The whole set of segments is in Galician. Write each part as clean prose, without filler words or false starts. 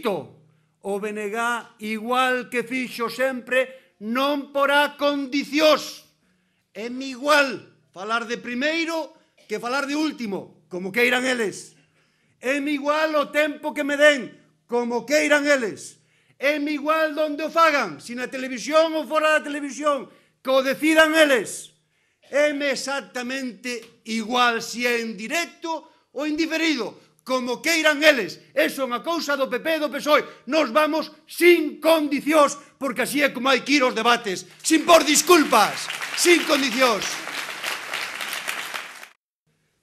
Cito, o BNG, igual que fixo sempre, non porá condicións. É-me igual falar de primeiro que falar de último, como queiran eles. É-me igual o tempo que me den, como queiran eles. É-me igual donde o fagan, se na televisión ou fora da televisión, que o decidan eles. É-me exactamente igual se é en directo ou en diferido, como queiran eles. Eso é unha cousa do PP e do PSOE. Nos vamos sin condicións, porque así é como hai que ir aos debates, sin por disculpas, sin condicións.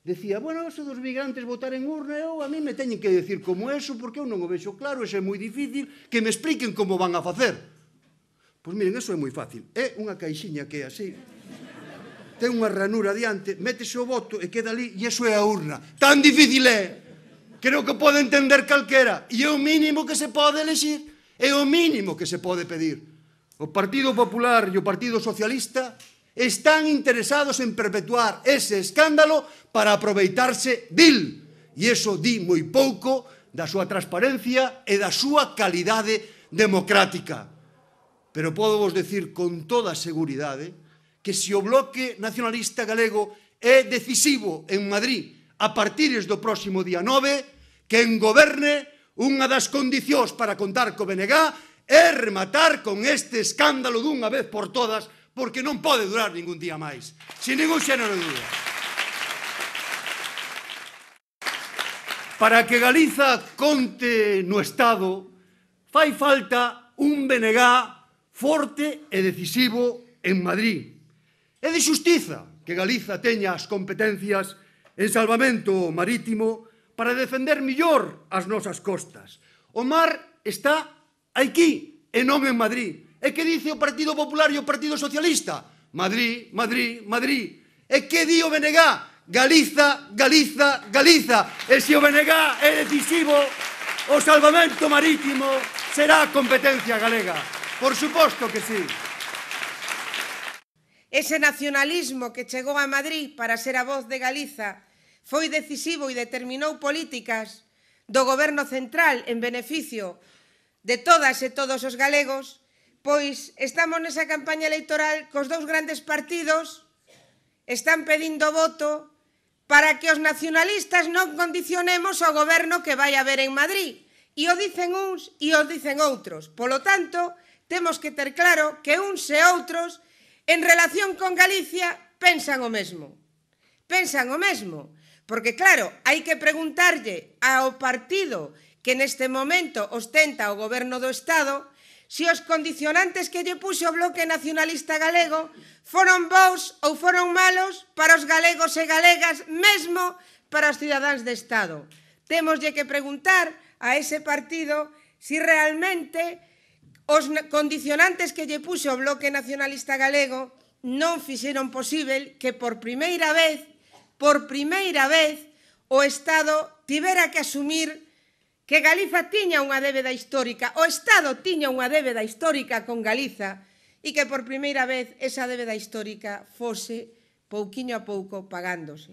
Decía, bueno, eso dos migrantes votar en urna, a mí me teñen que decir como eso, porque eu non o vexo claro, eso é moi difícil, que me expliquen como van a facer. Pois miren, eso é moi fácil. É unha caixiña que é así, ten unha ranura diante, métese o voto e queda ali, e eso é a urna. Tan difícil é. Creo que pode entender calquera. E é o mínimo que se pode elexir, é o mínimo que se pode pedir. O Partido Popular e o Partido Socialista están interesados en perpetuar ese escándalo para aproveitarse dil. E iso di moi pouco da súa transparencia e da súa calidade democrática. Pero podo vos decir con toda seguridade que se o Bloque Nacionalista Galego é decisivo en Madrid a partir do próximo día 9, que en goberne, unha das condicións para contar co BNG é rematar con este escándalo dunha vez por todas, porque non pode durar ningún día máis, sin ningún xénero de dúda. Para que Galiza conte no Estado, fai falta un BNG forte e decisivo en Madrid. É de xustiza que Galiza teña as competencias en salvamento marítimo para defender mellor as nosas costas. O mar está aquí e non en Madrid. E que dice o Partido Popular e o Partido Socialista? Madrid, Madrid, Madrid. E que di o BNG? Galiza, Galiza, Galiza. E se o BNG é decisivo, o salvamento marítimo será competencia galega. Por suposto que sí. Ese nacionalismo que chegou a Madrid para ser a voz de Galiza foi decisivo e determinou políticas do goberno central en beneficio de todas e todos os galegos, pois estamos nesa campaña electoral cos dous grandes partidos están pedindo voto para que os nacionalistas non condicionemos o goberno que vai haber en Madrid. E o dicen uns e o dicen outros. Polo tanto, temos que ter claro que uns e outros en relación con Galicia, pensan o mesmo. Pensan o mesmo. Porque, claro, hai que preguntarlle ao partido que neste momento ostenta o goberno do Estado se os condicionantes que lle puxo o Bloque Nacionalista Galego foron bons ou foron malos para os galegos e galegas, mesmo para os cidadáns de Estado. Témoslle que preguntar a ese partido se realmente os condicionantes que lle puxo o Bloque Nacionalista Galego non fixeron posible que por primeira vez, o Estado tivera que asumir que Galiza tiña unha débeda histórica, o Estado tiña unha débeda histórica con Galiza e que por primeira vez esa débeda histórica fose pouquiño a pouco pagándose.